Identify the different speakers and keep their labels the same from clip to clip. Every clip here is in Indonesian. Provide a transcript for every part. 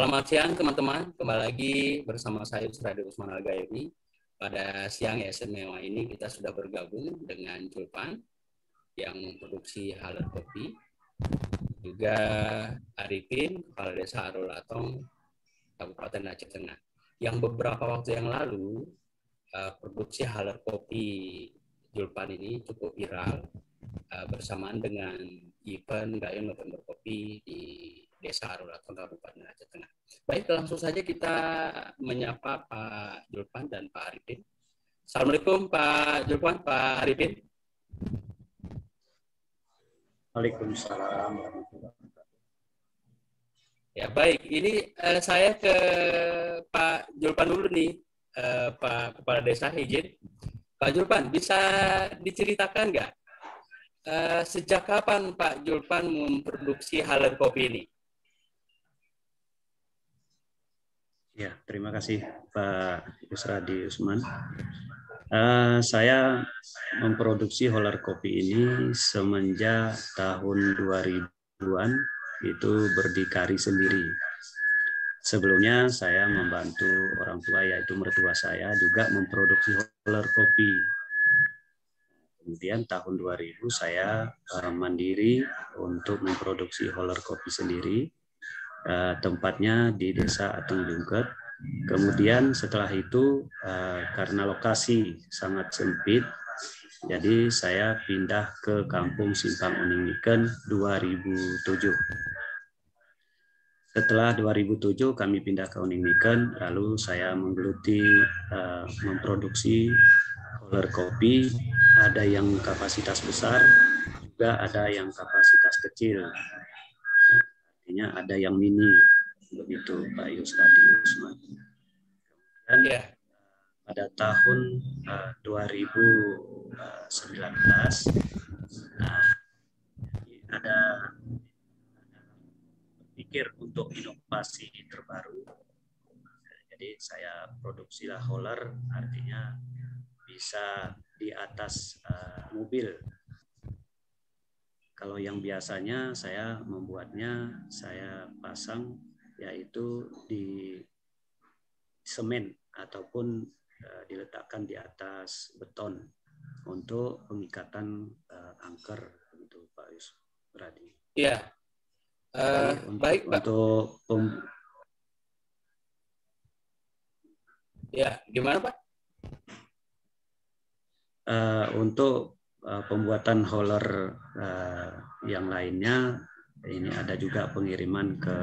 Speaker 1: Selamat siang teman-teman, kembali lagi bersama saya Usradi Usman Al-Gayomi. Pada siang yang istimewa ini kita sudah bergabung dengan Julpan yang memproduksi Haler Kopi, juga Arifin, Kepala Desa Arul Atong, Kabupaten Aceh Tengah. Yang beberapa waktu yang lalu, produksi Haler Kopi Julpan ini cukup viral bersamaan dengan event Gayung November Kopi di Desa Arul Atong, Kabupaten Aceh Tengah. Baik, langsung saja kita menyapa Pak Julpan dan Pak Arifin. Assalamualaikum Pak Julpan, Pak Arifin.
Speaker 2: Waalaikumsalam.
Speaker 1: Ya baik, ini saya ke Pak Julpan dulu nih, Pak Kepala Desa izin. Pak Julpan, bisa diceritakan nggak sejak kapan Pak Julpan memproduksi Haler Kopi ini?
Speaker 2: Ya, terima kasih Pak Usradi Usman. Saya memproduksi Haler Kopi ini semenjak tahun 2000-an, itu berdikari sendiri. Sebelumnya saya membantu orang tua, yaitu mertua saya, juga memproduksi Haler Kopi. Kemudian tahun 2000 saya mandiri untuk memproduksi Haler Kopi sendiri. Tempatnya di Desa Ateng Jungket. Kemudian setelah itu karena lokasi sangat sempit, jadi saya pindah ke Kampung Simpang Uning Niken 2007. Setelah 2007 kami pindah ke Uning Niken, lalu saya menggeluti memproduksi Haler Kopi. Ada yang kapasitas besar, juga ada yang kapasitas kecil. Artinya ada yang mini, begitu Pak Yusradi Usman. Dan pada tahun 2019 ada berpikir untuk inovasi terbaru. Jadi saya produksilah Haler, artinya bisa di atas mobil. Kalau yang biasanya saya membuatnya, saya pasang yaitu di semen ataupun diletakkan di atas beton untuk pengikatan angker, untuk Pak Yusradi.
Speaker 1: Ya, baik Pak. Ya, gimana Pak?
Speaker 2: Untuk pembuatan Haler yang lainnya, ini ada juga pengiriman ke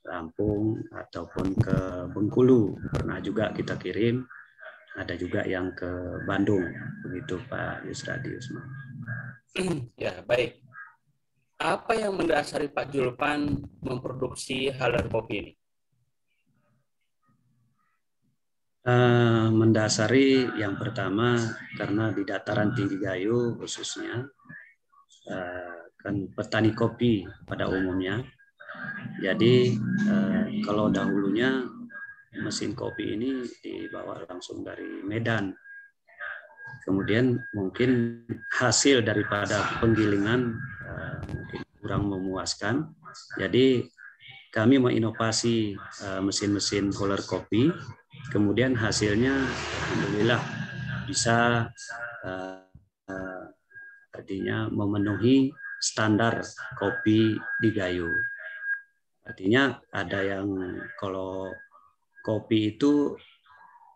Speaker 2: Lampung ataupun ke Bengkulu, pernah juga kita kirim. Ada juga yang ke Bandung, begitu Pak Yusradi Usman.
Speaker 1: Ya baik. Apa yang mendasari Pak Julpan memproduksi Haler Kopi ini?
Speaker 2: Mendasari yang pertama karena di dataran tinggi Gayo khususnya kan petani kopi pada umumnya. Jadi kalau dahulunya mesin kopi ini dibawa langsung dari Medan. Kemudian mungkin hasil daripada penggilingan mungkin kurang memuaskan. Jadi kami menginovasi mesin-mesin Haler kopi. Kemudian hasilnya alhamdulillah bisa artinya memenuhi standar kopi di Gayo. Artinya ada yang kalau kopi itu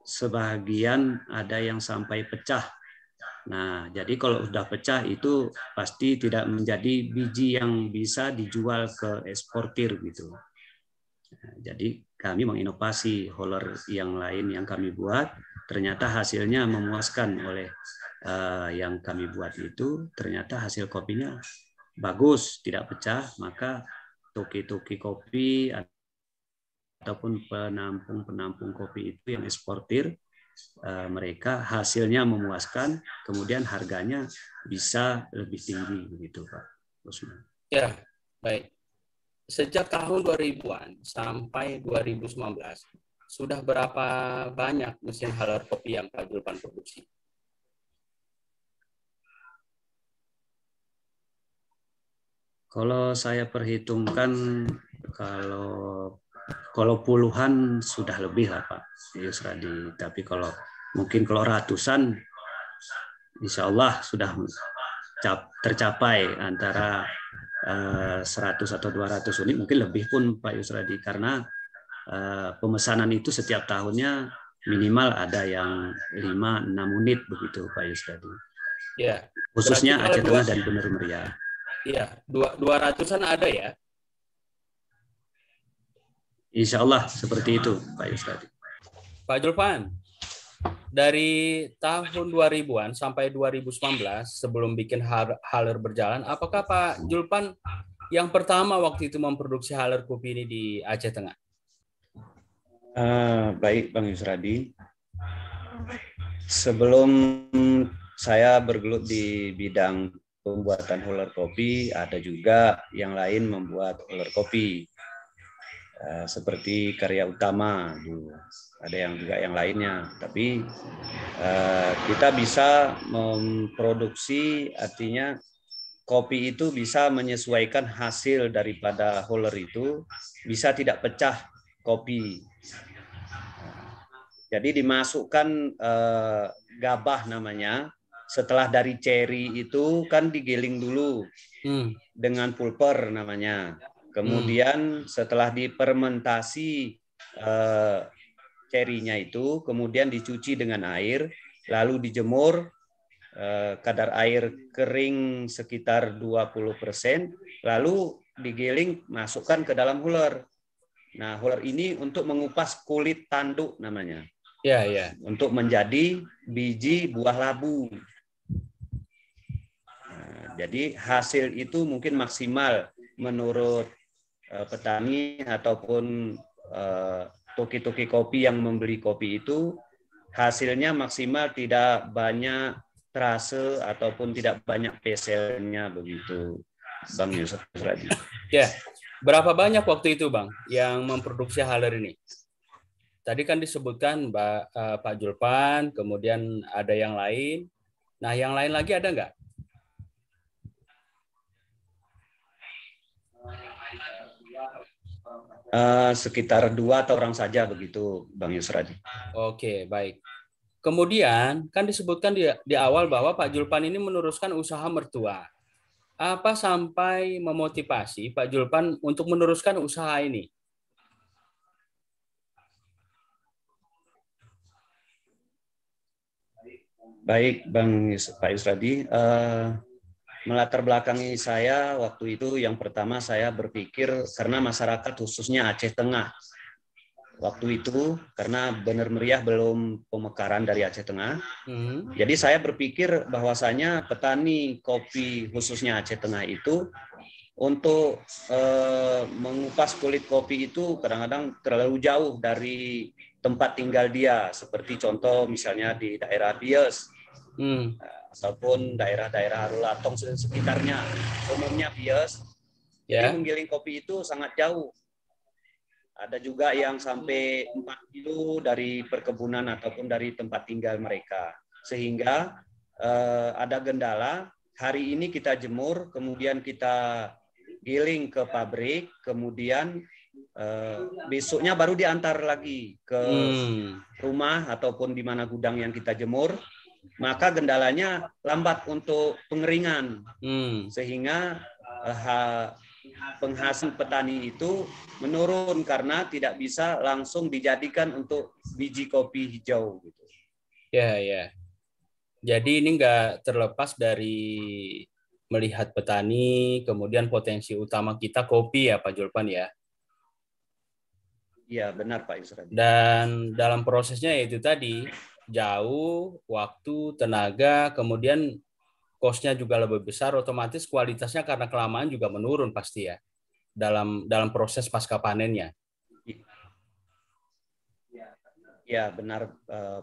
Speaker 2: sebagian ada yang sampai pecah. Nah, jadi kalau sudah pecah itu pasti tidak menjadi biji yang bisa dijual ke eksportir gitu. Nah, jadi kami menginovasi Haler yang lain yang kami buat, ternyata hasilnya memuaskan oleh yang kami buat itu, ternyata hasil kopinya bagus, tidak pecah, maka toki-toki kopi ataupun penampung kopi itu yang eksportir, mereka hasilnya memuaskan, kemudian harganya bisa lebih tinggi begitu Pak Usman.
Speaker 1: Ya, baik. Sejak tahun 2000-an sampai 2019, sudah berapa banyak mesin Haler Kopi yang Pak Julpan produksi?
Speaker 2: Kalau saya perhitungkan, kalau Kalau puluhan sudah lebih lah Pak Yusradi. Tapi kalau mungkin kalau ratusan, insya Allah sudah tercapai antara 100 atau 200 unit, mungkin lebih pun Pak Yusradi, karena pemesanan itu setiap tahunnya minimal ada yang 5-6 unit begitu Pak Yusradi.
Speaker 1: Ya.
Speaker 2: Khususnya Aceh Tengah dan Bener Meriah.
Speaker 1: Iya, 200-an ada ya?
Speaker 2: Insya Allah seperti itu Pak Yusradi.
Speaker 1: Pak Julpan, dari tahun 2000-an sampai 2019 sebelum bikin Haler berjalan, apakah Pak Julpan yang pertama waktu itu memproduksi Haler kopi ini di Aceh Tengah?
Speaker 2: Baik Bang Yusradi. Sebelum saya bergelut di bidang pembuatan Haler kopi, ada juga yang lain membuat Haler kopi. Seperti Karya Utama, ada yang juga yang lainnya. Tapi kita bisa memproduksi, artinya kopi itu bisa menyesuaikan hasil daripada Haler itu, bisa tidak pecah kopi. Jadi dimasukkan gabah namanya. Setelah dari ceri itu kan digiling dulu dengan pulper namanya. Kemudian setelah difermentasi cerinya itu, kemudian dicuci dengan air, lalu dijemur, kadar air kering sekitar 20%, lalu digiling, masukkan ke dalam huler. Nah, huler ini untuk mengupas kulit tanduk namanya.
Speaker 1: Ya, ya.
Speaker 2: Untuk menjadi biji buah labu. Nah, jadi hasil itu mungkin maksimal menurut petani ataupun toki-toki kopi yang membeli kopi itu, hasilnya maksimal tidak banyak terase ataupun tidak banyak peselnya begitu, Bang Yusuf Radi.
Speaker 1: Ya, berapa banyak waktu itu Bang yang memproduksi Haler ini? Tadi kan disebutkan Pak Julpan, kemudian ada yang lain. Nah, yang lain lagi ada nggak?
Speaker 2: Sekitar 2 atau orang saja begitu, Bang Yusradi.
Speaker 1: Oke, baik. Kemudian kan disebutkan di awal bahwa Pak Julpan ini meneruskan usaha mertua. Apa sampai memotivasi Pak Julpan untuk meneruskan usaha ini?
Speaker 2: Baik, Pak Yusradi. Melatar belakangi saya waktu itu, yang pertama saya berpikir karena masyarakat khususnya Aceh Tengah waktu itu, karena Bener Meriah belum pemekaran dari Aceh Tengah. Jadi saya berpikir bahwasanya petani kopi khususnya Aceh Tengah itu untuk mengupas kulit kopi itu kadang-kadang terlalu jauh dari tempat tinggal dia, seperti contoh misalnya di daerah Bies, ataupun daerah-daerah Harulatong sekitarnya, umumnya Bies. Jadi menggiling kopi itu sangat jauh. Ada juga yang sampai 4 kilo dari perkebunan ataupun dari tempat tinggal mereka. Sehingga ada kendala, hari ini kita jemur, kemudian kita giling ke pabrik, kemudian besoknya baru diantar lagi ke rumah ataupun di mana gudang yang kita jemur. Maka kendalanya lambat untuk pengeringan, sehingga penghasil petani itu menurun karena tidak bisa langsung dijadikan untuk biji kopi hijau. Gitu.
Speaker 1: Ya, ya. Jadi ini nggak terlepas dari melihat petani, kemudian potensi utama kita kopi ya Pak Julpan ya.
Speaker 2: Iya benar Pak Yusradi.
Speaker 1: Dan dalam prosesnya yaitu tadi jauh, waktu, tenaga, kemudian cost-nya juga lebih besar, otomatis kualitasnya karena kelamaan juga menurun pasti ya dalam proses pasca panennya.
Speaker 2: Ya benar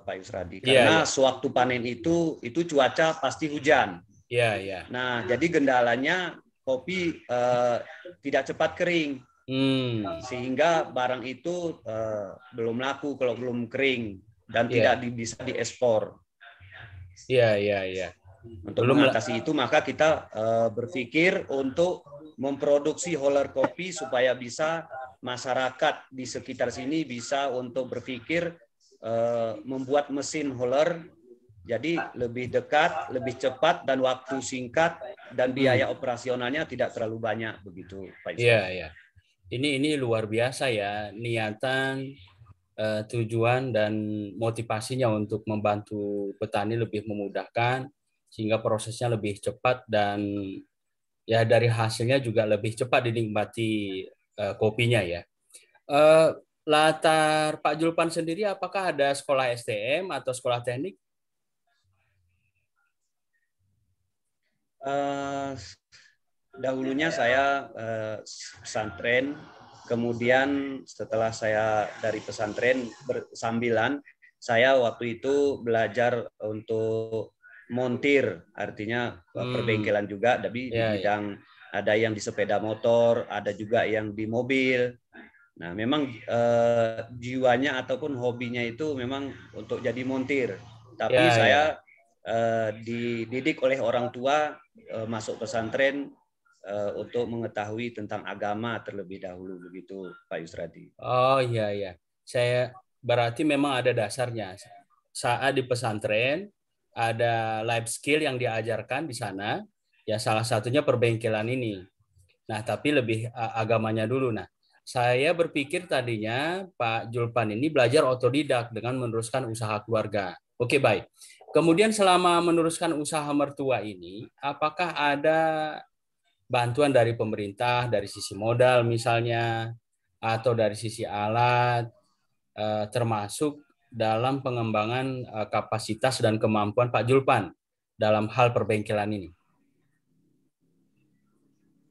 Speaker 2: Pak Yusradi. Karena sewaktu panen itu cuaca pasti hujan.
Speaker 1: Iya, iya.
Speaker 2: Nah jadi kendalanya kopi tidak cepat kering, sehingga barang itu belum laku kalau belum kering. Dan tidak bisa diekspor.
Speaker 1: Iya, iya, iya.
Speaker 2: Untuk mengatasi itu, maka kita berpikir untuk memproduksi Haler kopi supaya bisa masyarakat di sekitar sini bisa untuk berpikir membuat mesin holer jadi lebih dekat, lebih cepat dan waktu singkat dan biaya operasionalnya tidak terlalu banyak begitu, Pak Isra.
Speaker 1: Iya, iya. Ini luar biasa ya niatan, tujuan dan motivasinya untuk membantu petani lebih memudahkan sehingga prosesnya lebih cepat dan ya dari hasilnya juga lebih cepat dinikmati kopinya ya. Eh, Latar Pak Julpan sendiri apakah ada sekolah STM atau sekolah teknik?
Speaker 2: Dahulunya saya pesantren, kemudian setelah saya dari pesantren bersambilan, saya waktu itu belajar untuk montir, artinya perbengkelan juga, tapi di bidang ada yang di sepeda motor, ada juga yang di mobil. Nah, memang jiwanya ataupun hobinya itu memang untuk jadi montir. Tapi saya dididik oleh orang tua masuk pesantren untuk mengetahui tentang agama terlebih dahulu begitu, Pak Yusradi.
Speaker 1: Oh iya iya. Saya berarti memang ada dasarnya. Saat di pesantren ada life skill yang diajarkan di sana. Ya salah satunya perbengkelan ini. Nah, tapi lebih agamanya dulu. Nah, saya berpikir tadinya Pak Julpan ini belajar otodidak dengan meneruskan usaha keluarga. Oke, baik. Kemudian selama meneruskan usaha mertua ini, apakah ada bantuan dari pemerintah, dari sisi modal misalnya, atau dari sisi alat, termasuk dalam pengembangan kapasitas dan kemampuan Pak Julpan dalam hal perbengkelan ini?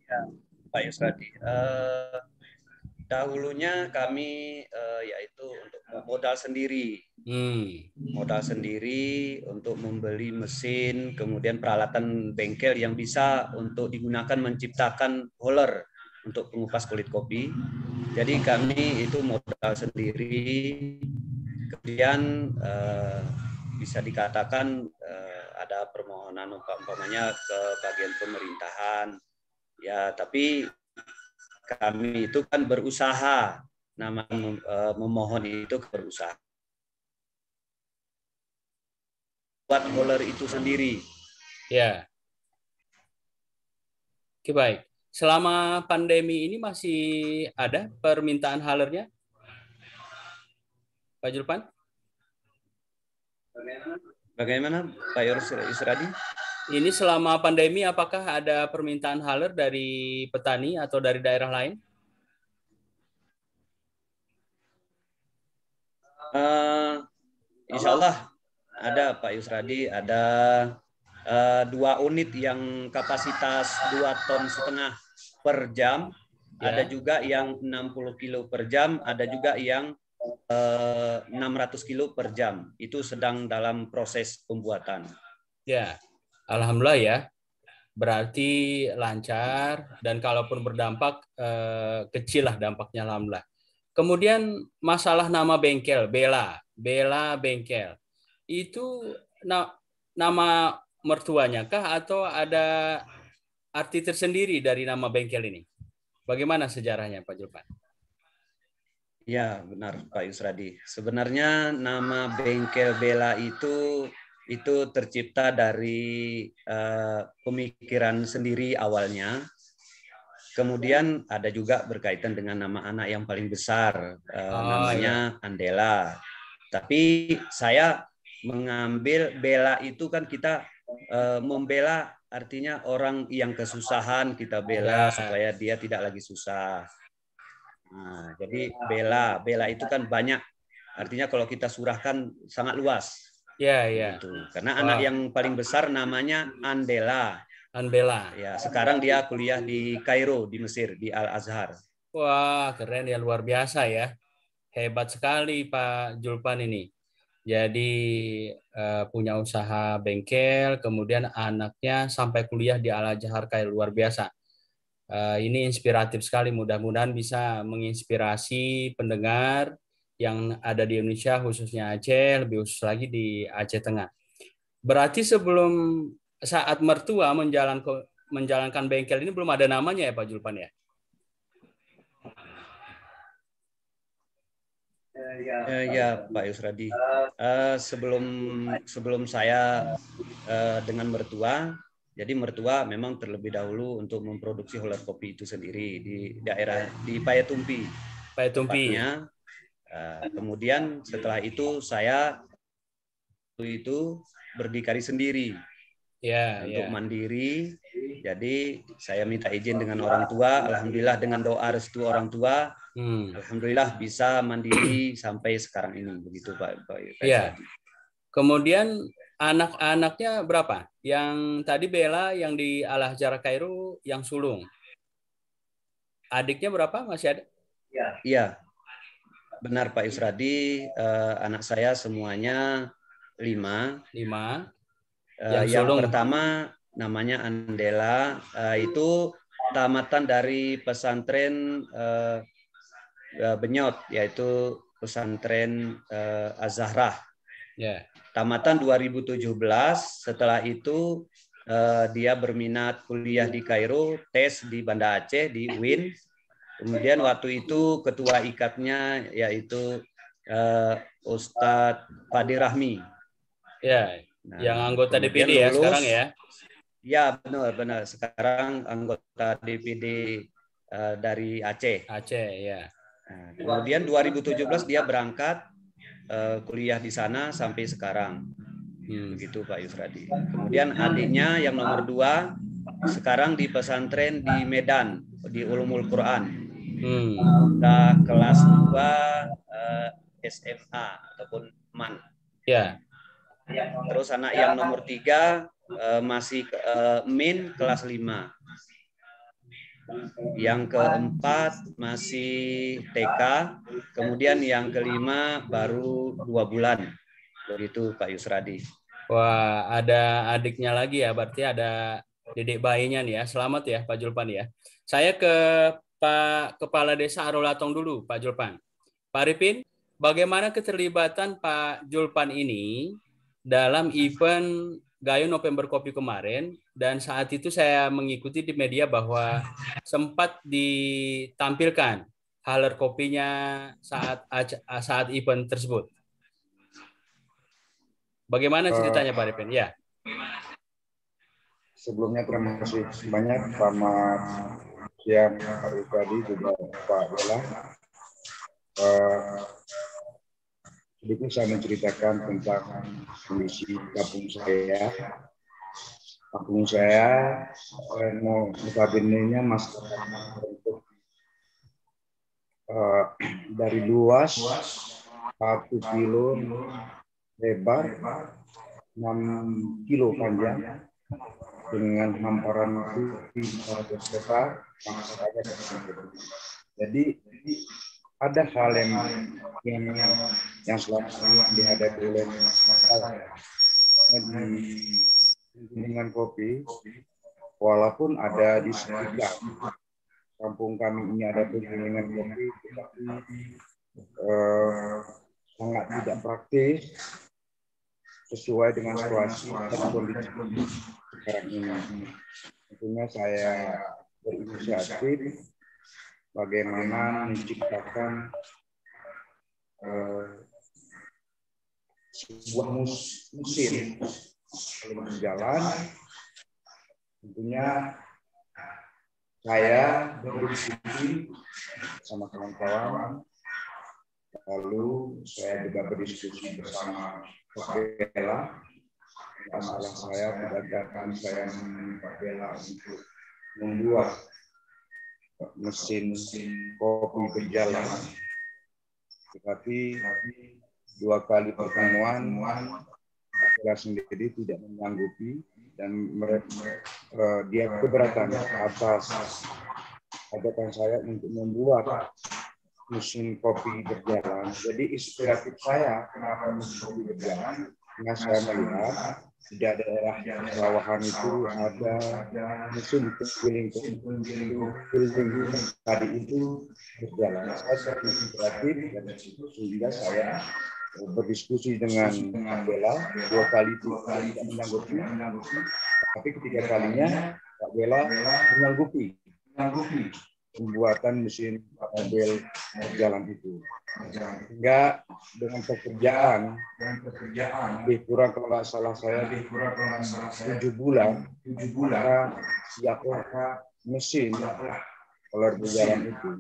Speaker 2: Ya, Pak Yusradi. Dahulunya kami yaitu untuk modal sendiri. Modal sendiri untuk membeli mesin, kemudian peralatan bengkel yang bisa untuk digunakan menciptakan roller untuk pengupas kulit kopi. Jadi kami itu modal sendiri. Kemudian bisa dikatakan ada permohonan umpamanya ke bagian pemerintahan. Ya, tapi kami itu kan berusaha, nama memohon itu berusaha. Buat roller itu sendiri.
Speaker 1: Ya. Oke, baik. Selama pandemi ini masih ada permintaan halernya, Pak Julpan?
Speaker 2: Bagaimana Pak Yusradi?
Speaker 1: Ini selama pandemi apakah ada permintaan haler dari petani atau dari daerah lain?
Speaker 2: Insya Allah ada Pak Yusradi, ada 2 unit yang kapasitas 2,5 ton per jam, ada juga yang 60 kilo per jam, ada juga yang 600 kilo per jam. Itu sedang dalam proses pembuatan.
Speaker 1: Ya, alhamdulillah ya. Berarti lancar dan kalaupun berdampak kecil lah dampaknya alhamdulillah. Kemudian masalah nama bengkel, Bella Bengkel. Itu nama mertuanya kah atau ada arti tersendiri dari nama bengkel ini? Bagaimana sejarahnya Pak Julpan?
Speaker 2: Ya, benar Pak Yusradi. Sebenarnya nama bengkel Bella itu tercipta dari pemikiran sendiri awalnya. Kemudian ada juga berkaitan dengan nama anak yang paling besar, namanya Andela. Tapi saya mengambil bela itu kan kita membela artinya orang yang kesusahan kita bela supaya dia tidak lagi susah. Nah, jadi bela itu kan banyak. Artinya kalau kita surahkan sangat luas.
Speaker 1: Ya, ya.
Speaker 2: Gitu. Karena anak yang paling besar namanya Andela.
Speaker 1: Anbela.
Speaker 2: Ya, sekarang dia kuliah di Kairo di Mesir di Al Azhar.
Speaker 1: Wah, keren ya, luar biasa ya. Hebat sekali Pak Julpan ini. Jadi punya usaha bengkel, kemudian anaknya sampai kuliah di Al Azhar, kayak luar biasa. Ini inspiratif sekali. Mudah-mudahan bisa menginspirasi pendengar yang ada di Indonesia, khususnya Aceh, lebih khusus lagi di Aceh Tengah. Berarti sebelum saat mertua menjalankan bengkel ini belum ada namanya ya Pak Julpan ya?
Speaker 2: Ya, Pak Yusradi. Sebelum saya dengan mertua, jadi mertua memang terlebih dahulu untuk memproduksi holer kopi itu sendiri di daerah di Payatumpi. Tepatnya. Kemudian setelah itu saya itu berdikari sendiri. Untuk mandiri. Jadi saya minta izin dengan orang tua. Alhamdulillah dengan doa restu orang tua, alhamdulillah bisa mandiri sampai sekarang ini. Begitu Pak.
Speaker 1: Ya. Kemudian anak-anaknya berapa? Yang tadi Bella yang di Al-Azhar Kairo yang sulung. Adiknya berapa? Masih ada?
Speaker 2: Iya. Benar Pak Yusradi, anak saya semuanya 5. Yang pertama namanya Andela, itu tamatan dari pesantren Benyot, yaitu pesantren Az-Zahrah. Tamatan 2017. Setelah itu dia berminat kuliah di Kairo, tes di Banda Aceh di UIN. Kemudian waktu itu ketua ikatnya yaitu Ustadz Fadi Rahmi.
Speaker 1: Ya. Yang anggota DPD ya sekarang ya?
Speaker 2: Ya benar. Sekarang anggota DPD dari Aceh.
Speaker 1: Ya.
Speaker 2: Nah, kemudian 2017 dia berangkat kuliah di sana sampai sekarang. Begitu Pak Yusradi. Kemudian adiknya yang nomor 2 sekarang di pesantren di Medan di Ulumul Quran. Udah kelas 2 SMA ataupun MAN.
Speaker 1: Ya.
Speaker 2: Terus anak yang nomor 3 masih min kelas 5. Yang keempat masih TK. Kemudian yang kelima baru 2 bulan. Begitu Pak Yusradi.
Speaker 1: Wah, ada adiknya lagi ya. Berarti ada dedek bayinya nih ya. Selamat ya Pak Julpan ya. Saya ke Pak Kepala Desa Arolatong dulu, Pak Julpan. Pak Arifin, bagaimana keterlibatan Pak Julpan ini dalam event Gayo November Kopi kemarin, dan saat itu saya mengikuti di media bahwa sempat ditampilkan haler kopinya saat event tersebut. Bagaimana ceritanya Pak Arifin? Ya.
Speaker 3: Sebelumnya terima kasih banyak selamat siang Pak Yusradi juga Pak Bella. Sedikit saya menceritakan tentang kondisi kampung saya. Kampung saya notabene-nya masih dari luas 1 kilo lebar, 6 kilo panjang dengan hamparan kopi 100 hektar. Jadi ada hal yang selama ini dihadapi oleh masyarakat di lingkungan kopi, walaupun ada di sekitar kampung kami ini ada penggilingan kopi, tetapi sangat tidak praktis sesuai dengan situasi dan kondisi sekarang ini. Tentunya saya berinisiatif bagaimana menciptakan sebuah mesin berjalan. Tentunya saya berdiskusi sama kawan-kawan, lalu saya juga berdiskusi bersama Pak Bella. Masalah saya kedatangan saya Pak Bella untuk membuat mesin kopi berjalan, tetapi 2 kali pertemuan Bella sendiri tidak menyanggupi dan dia keberatan atas ajakan saya untuk membuat mesin kopi berjalan. Jadi inspiratif saya kenapa mesin kopi berjalan, karena saya melihat di daerah bawahan itu ada mesin penggiling tadi itu berjalan. Saya sangat inspiratif dan sehingga saya berdiskusi dengan Bella 2 kali tidak menyanggupi, tapi ketiga kalinya Pak Bella menyanggupi. pembuatan mesin mobil berjalan itu. Sehingga dengan pekerjaan lebih kurang kalau nggak salah saya 7 bulan, maka siaplah mesin kalau berjalan itu.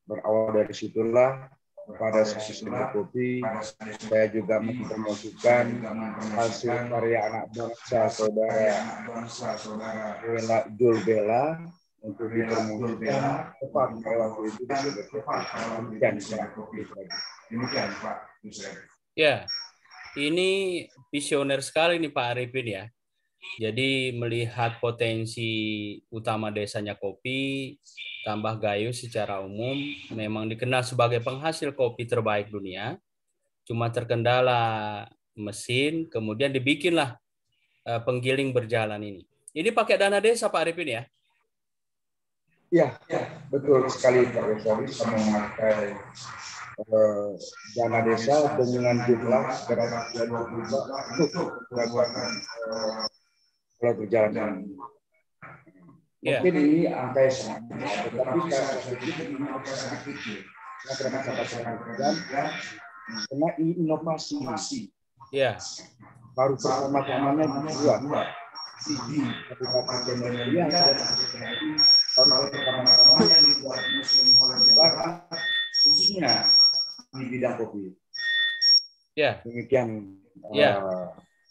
Speaker 3: Berawal dari situlah pada sesi kopi, saya juga mempromosikan hasil karya anak bangsa saudara Jul Bella untuk dipromosikan tepat waktu itu. Demikian Pak.
Speaker 1: Ya, ini visioner sekali nih Pak Arifin ya. Jadi melihat potensi utama desanya kopi, tambah Gayo secara umum memang dikenal sebagai penghasil kopi terbaik dunia. Cuma terkendala mesin, kemudian dibikinlah penggiling berjalan ini. Ini pakai dana desa Pak Arifin ya?
Speaker 3: Ya, betul sekali Pak Yosawi, memakai dana desa dengan jumlah untuk kalau berjalan. Mungkin ini angka yang sangat kecil, tetapi sangat kecil. Karena ini inovasi.
Speaker 1: Ya.
Speaker 3: Baru pertama-tamanya dibuat di Kabupaten Tenggara dan baru pertama-tamanya dibuat musim Holland khususnya di bidang kopi.
Speaker 1: Ya.
Speaker 3: Demikian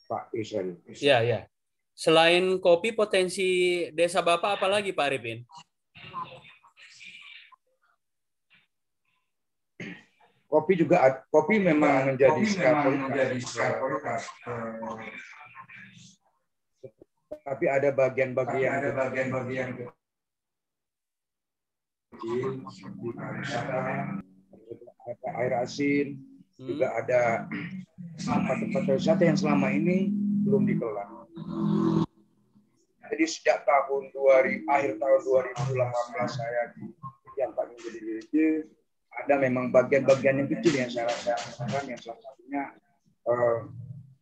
Speaker 3: Pak Israel.
Speaker 1: Ya, ya. Selain kopi, potensi desa Bapak apa lagi Pak Arifin?
Speaker 3: Kopi memang menjadi prioritas. Tapi ada bagian-bagian kecil, ada air asin, juga ada tempat-tempat wisata yang selama ini belum dikelola. Jadi sejak akhir tahun 2018 saya yang Pak menjadi dirjen, ada memang bagian-bagian yang kecil yang saya rasakan, yang salah satunya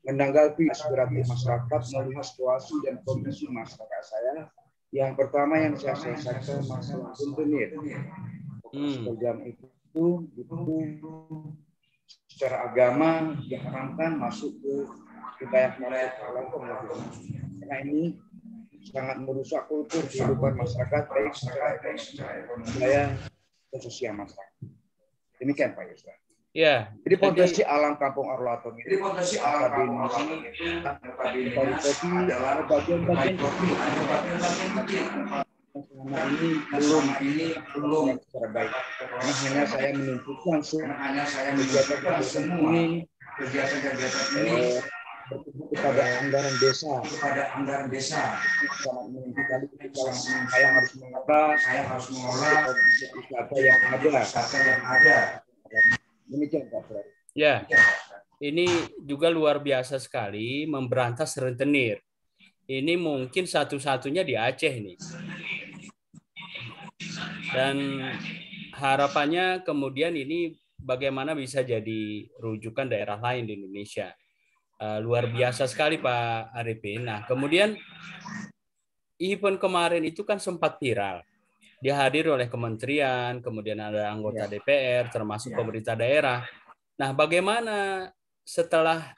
Speaker 3: menanggapi aspirasi masyarakat, melihat situasi dan kondisi masyarakat saya. Yang pertama yang saya selesaikan masalah rentenir. Pekerjaan itu secara agama diharamkan masuk ke wilayah karena ini sangat merusak kultur kehidupan masyarakat baik secara budaya dan sosial masyarakat. Demikian Pak Yusra.
Speaker 1: Ya.
Speaker 3: Jadi potensi alam Kampung Arulaton ini, potensi alam Kampung Arulaton itu dari kopi adalah bagian-bagian kopi, selama ini belum secara baik. Karena hanya saya menunjukkan kegiatan ini bertumbuh kepada anggaran desa. Sangat menunjukkan saya harus mengolah wisata yang ada. Demikian Pak Fred.
Speaker 1: Ya, ini juga luar biasa sekali memberantas rentenir. Ini mungkin satu-satunya di Aceh nih. Dan harapannya kemudian ini bagaimana bisa jadi rujukan daerah lain di Indonesia. Luar biasa sekali Pak Arifin. Nah, kemudian event kemarin itu kan sempat viral. Dihadiri oleh kementerian, kemudian ada anggota DPR, termasuk pemerintah daerah. Nah, bagaimana setelah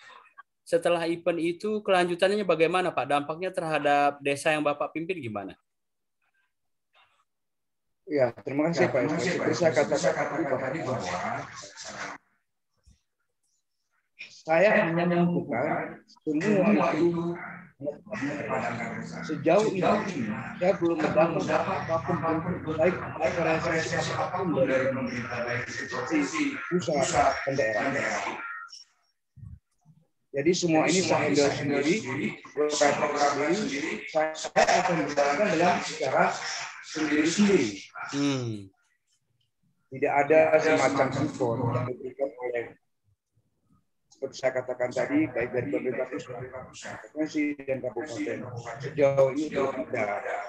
Speaker 1: event itu kelanjutannya bagaimana Pak? Dampaknya terhadap desa yang Bapak pimpin gimana?
Speaker 3: Ya, terima kasih Pak. Seperti saya katakan tadi bahwa saya hanya menentukan semua itu sejauh ini saya belum mendapat apapun baik siapapun dari pemerintah baik institusi pusat dan daerah. Jadi semua ini saya handle sendiri, saya akan berjalan dalam secara sendiri-sendiri. Tidak ada semacam support yang diberikan oleh, seperti saya katakan tadi, baik dari pemerintah pusat, provinsi dan kabupaten. Sejauh ini belum ada.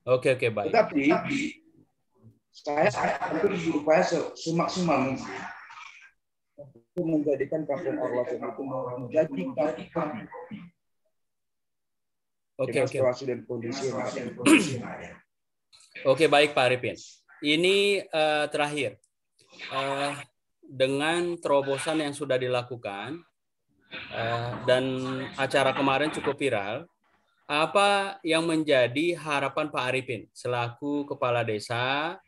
Speaker 1: Oke, baik.
Speaker 3: Tetapi saya akan berupaya semaksimal mungkin untuk menjadikan Kampung Arulaton itu menjadi kopi. dengan situasi dan kondisi yang ada.
Speaker 1: Oke, baik Pak Arifin. Ini terakhir. Dengan terobosan yang sudah dilakukan dan acara kemarin cukup viral, apa yang menjadi harapan Pak Arifin selaku kepala desa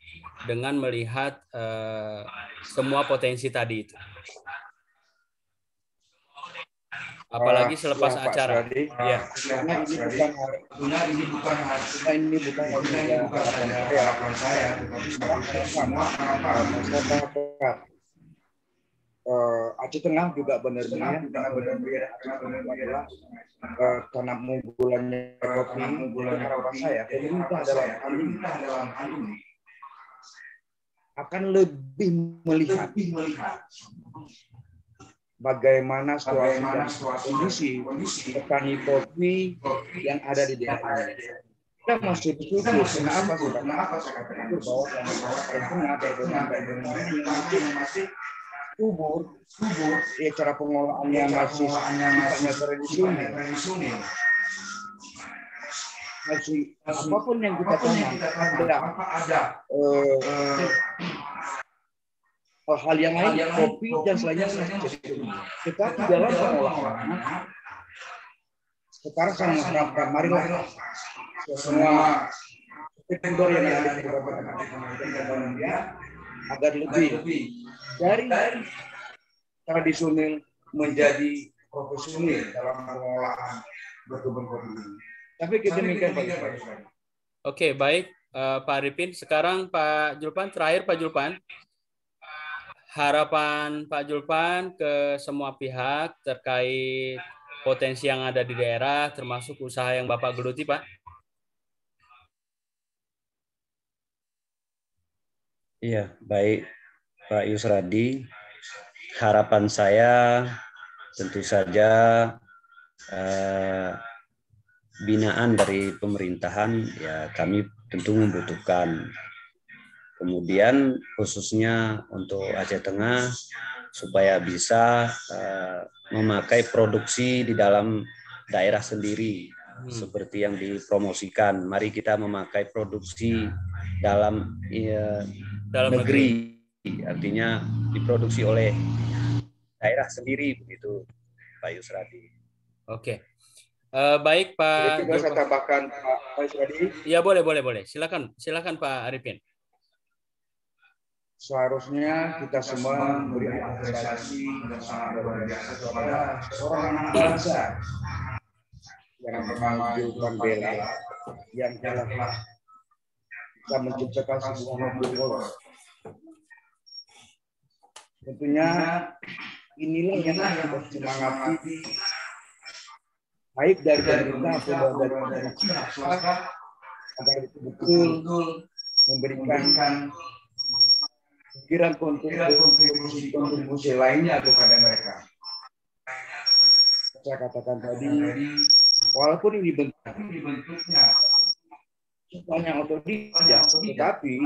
Speaker 1: dengan melihat semua potensi tadi itu? Apalagi selepas acara.
Speaker 3: Ya. Ini bukan harapan saya, masyarakat Aceh Tengah juga benar-benar adalah karena bulannya harapan saya pemerintah dalam hal ini akan lebih melihat bagaimana situasi kondisi petani kopi yang ada di daerah ini. Kita masih bersyukur. Kenapa saya katakan bahwa yang masih subur, cara pengolahannya masih tradisional. Masih apapun yang kita tanam ada hal yang lain, kopi dan selainnya. Tetapi dalam pengolahan sekarang saya mengharapkan marilah semua stakeholder yang ada di Indonesia agar lebih dari tradisional menjadi profesional dalam pengolahan berkebun kopi ini. Tapi kita demikian Pak Julpan.
Speaker 1: Oke, baik Pak Arifin. Sekarang Pak Julpan, terakhir Pak Julpan. Harapan Pak Julpan ke semua pihak terkait potensi yang ada di daerah, termasuk usaha yang Bapak geluti, Pak.
Speaker 2: Iya, baik Pak Yusradi. Harapan saya tentu saja binaan dari pemerintahan ya kami tentu membutuhkan. Kemudian khususnya untuk Aceh Tengah supaya bisa memakai produksi di dalam daerah sendiri seperti yang dipromosikan. Mari kita memakai produksi dalam negeri, artinya diproduksi oleh daerah sendiri begitu Pak Yusradi.
Speaker 1: Oke. Baik Pak.
Speaker 3: Jadi saya tambahkan Pak Yusradi.
Speaker 1: Ya boleh. Silakan Pak Arifin.
Speaker 3: Seharusnya kita semua memberi apresiasi yang sangat luar biasa kepada seorang anak bangsa yang bernama Julpan Bela yang telah bisa menciptakan sebuah mobil polos. Tentunya inilah yang harus disemangati baik dari pemerintah maupun dari swasta agar betul-betul memberikan pikiran kontribusi lainnya kepada mereka. Saya katakan tadi, walaupun ini bentuknya banyak otodidak, tetapi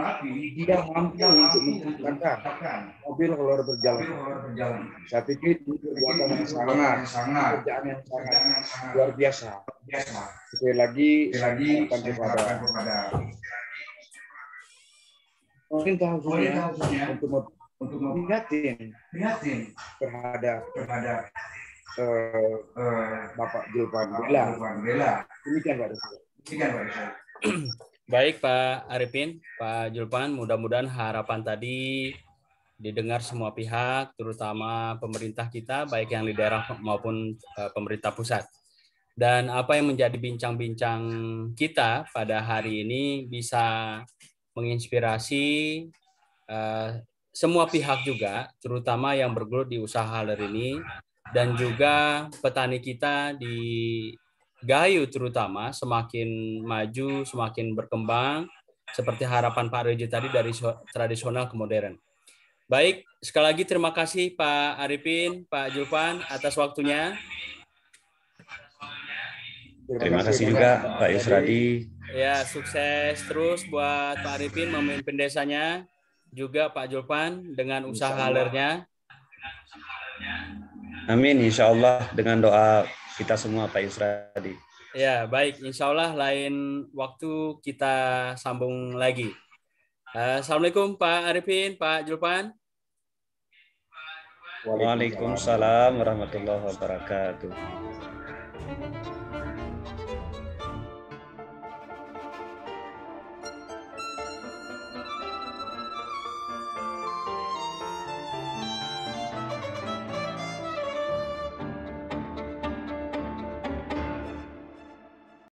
Speaker 3: dia mampu untuk menciptakan mobil roller berjalan. Saya pikir itu kerjaan yang sangat luar biasa. Sekali lagi kepada pemerintah khususnya untuk memprihatin terhadap Bapak Julpan Bela. Demikian Pak Desa.
Speaker 1: Baik Pak Arifin, Pak Julpan, mudah-mudahan harapan tadi didengar semua pihak, terutama pemerintah kita, baik yang di daerah maupun pemerintah pusat. Dan apa yang menjadi bincang-bincang kita pada hari ini bisa menginspirasi semua pihak juga, terutama yang bergelut di usaha haler ini, dan juga petani kita di Gayo terutama semakin maju, semakin berkembang, seperti harapan Pak Reji tadi dari tradisional ke modern. Baik, sekali lagi terima kasih Pak Arifin, Pak Julpan atas waktunya.
Speaker 2: Terima kasih juga Pak Yusradi.
Speaker 1: Ya, sukses terus buat Pak Arifin memimpin desanya, juga Pak Julpan dengan usaha halernya.
Speaker 2: Amin, insya Allah dengan doa kita semua Pak Yusradi.
Speaker 1: Ya, baik. Insya Allah lain waktu kita sambung lagi. Assalamualaikum Pak Arifin, Pak Julpan.
Speaker 2: Waalaikumsalam warahmatullahi wabarakatuh.